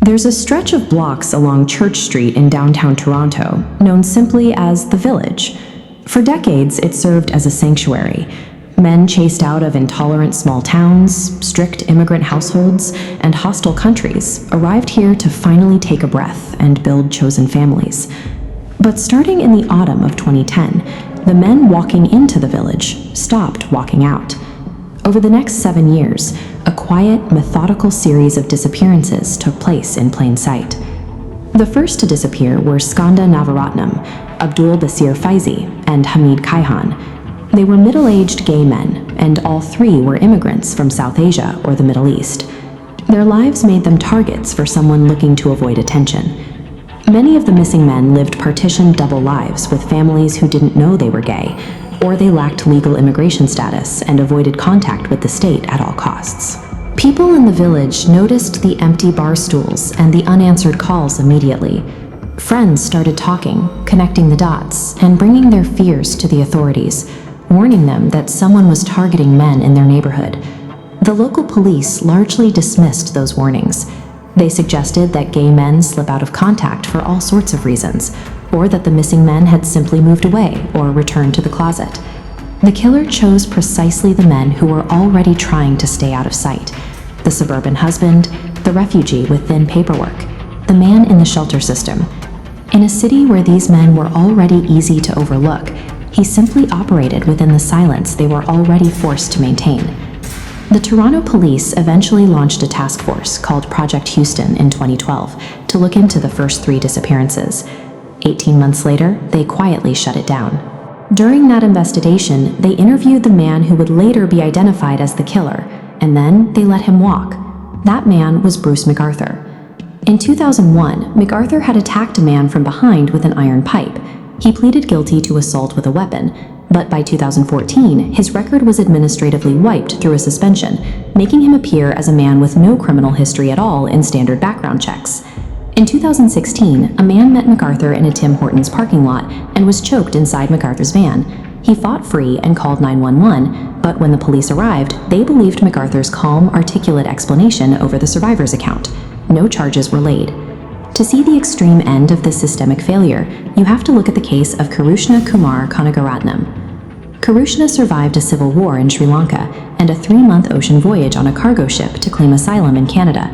There's a stretch of blocks along Church Street in downtown Toronto, known simply as the Village. For decades, it served as a sanctuary. Men chased out of intolerant small towns, strict immigrant households, and hostile countries arrived here to finally take a breath and build chosen families. But starting in the autumn of 2010, the men walking into the Village stopped walking out. Over the next 7 years, a quiet, methodical series of disappearances took place in plain sight. The first to disappear were Skanda Navaratnam, Abdul Basir Faizi, and Hamid Kaihan. They were middle-aged gay men, and all three were immigrants from South Asia or the Middle East. Their lives made them targets for someone looking to avoid attention. Many of the missing men lived partitioned double lives with families who didn't know they were gay, or they lacked legal immigration status and avoided contact with the state at all costs. People in the Village noticed the empty bar stools and the unanswered calls immediately. Friends started talking, connecting the dots, and bringing their fears to the authorities, warning them that someone was targeting men in their neighborhood. The local police largely dismissed those warnings. They suggested that gay men slip out of contact for all sorts of reasons, or that the missing men had simply moved away or returned to the closet. The killer chose precisely the men who were already trying to stay out of sight: the suburban husband, the refugee with thin paperwork, the man in the shelter system. In a city where these men were already easy to overlook, he simply operated within the silence they were already forced to maintain. The Toronto police eventually launched a task force called Project Houston in 2012 to look into the first 3 disappearances. 18 months later, they quietly shut it down. During that investigation, they interviewed the man who would later be identified as the killer, and then they let him walk. That man was Bruce McArthur. In 2001, McArthur had attacked a man from behind with an iron pipe. He pleaded guilty to assault with a weapon, but by 2014, his record was administratively wiped through a suspension, making him appear as a man with no criminal history at all in standard background checks. In 2016, a man met McArthur in a Tim Hortons parking lot and was choked inside McArthur's van. He fought free and called 911, but when the police arrived, they believed McArthur's calm, articulate explanation over the survivor's account. No charges were laid. To see the extreme end of this systemic failure, you have to look at the case of Karushna Kumar Kanagaratnam. Karushna survived a civil war in Sri Lanka and a 3-month ocean voyage on a cargo ship to claim asylum in Canada.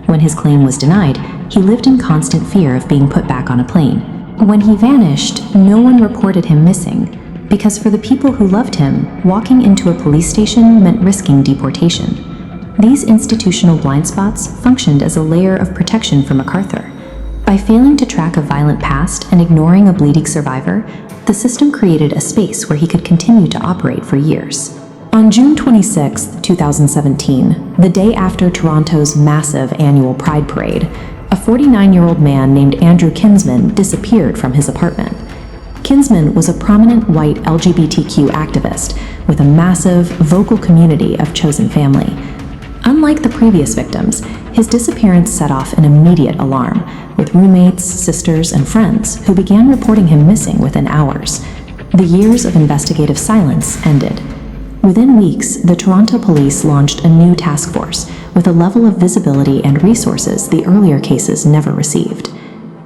When his claim was denied, he lived in constant fear of being put back on a plane. When he vanished, no one reported him missing, because for the people who loved him, walking into a police station meant risking deportation. These institutional blind spots functioned as a layer of protection for McArthur. By failing to track a violent past and ignoring a bleeding survivor, the system created a space where he could continue to operate for years. On June 26, 2017, the day after Toronto's massive annual Pride Parade, a 49-year-old man named Andrew Kinsman disappeared from his apartment. Kinsman was a prominent white LGBTQ activist with a massive, vocal community of chosen family. Unlike the previous victims, his disappearance set off an immediate alarm, with roommates, sisters, and friends who began reporting him missing within hours. The years of investigative silence ended. Within weeks, the Toronto police launched a new task force with a level of visibility and resources the earlier cases never received.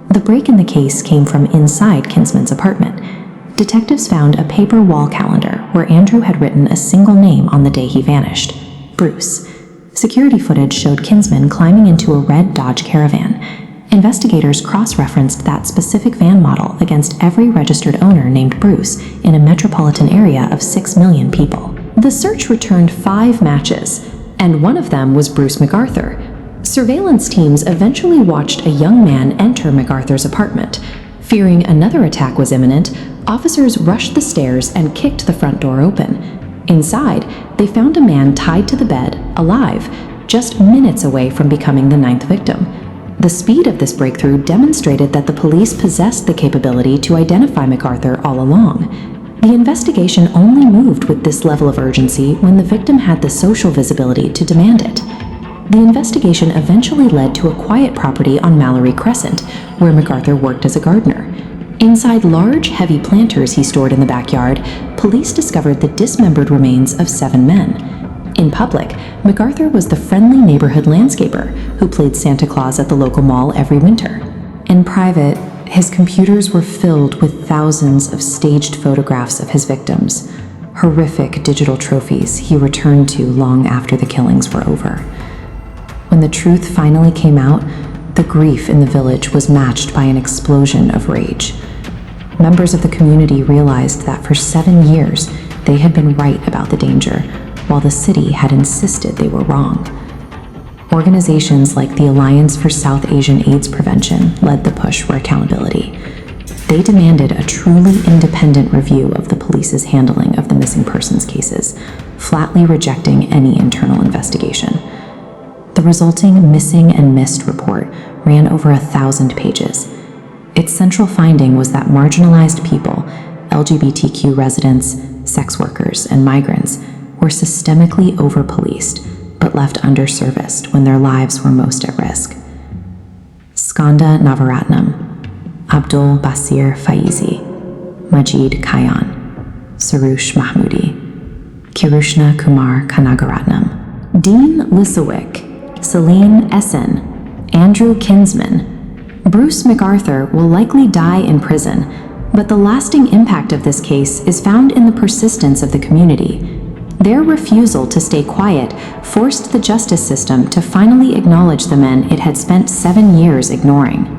The break in the case came from inside Kinsman's apartment. Detectives found a paper wall calendar where Andrew had written a single name on the day he vanished: Bruce. Security footage showed Kinsman climbing into a red Dodge Caravan. Investigators cross-referenced that specific van model against every registered owner named Bruce in a metropolitan area of 6 million people. The search returned 5 matches, and one of them was Bruce McArthur. Surveillance teams eventually watched a young man enter McArthur's apartment. Fearing another attack was imminent, officers rushed the stairs and kicked the front door open. Inside, they found a man tied to the bed, alive, just minutes away from becoming the 9th victim. The speed of this breakthrough demonstrated that the police possessed the capability to identify McArthur all along. The investigation only moved with this level of urgency when the victim had the social visibility to demand it. The investigation eventually led to a quiet property on Mallory Crescent, where McArthur worked as a gardener. Inside large, heavy planters he stored in the backyard, police discovered the dismembered remains of 7 men. In public, McArthur was the friendly neighborhood landscaper who played Santa Claus at the local mall every winter. In private, his computers were filled with thousands of staged photographs of his victims, horrific digital trophies he returned to long after the killings were over. When the truth finally came out, the grief in the village was matched by an explosion of rage. Members of the community realized that for 7 years, they had been right about the danger, while the city had insisted they were wrong. Organizations like the Alliance for South Asian AIDS Prevention led the push for accountability. They demanded a truly independent review of the police's handling of the missing persons cases, flatly rejecting any internal investigation. The resulting Missing and Missed report ran over 1,000 pages. Its central finding was that marginalized people, LGBTQ residents, sex workers, and migrants were systemically over-policed, but left underserviced when their lives were most at risk. Skanda Navaratnam, Abdul Basir Faizi, Majid Khayan, Sarush Mahmoodi, Kirushna Kumar Kanagaratnam, Dean Lisowick, Celine Essen, Andrew Kinsman. Bruce McArthur will likely die in prison, but the lasting impact of this case is found in the persistence of the community. Their refusal to stay quiet forced the justice system to finally acknowledge the men it had spent 7 years ignoring.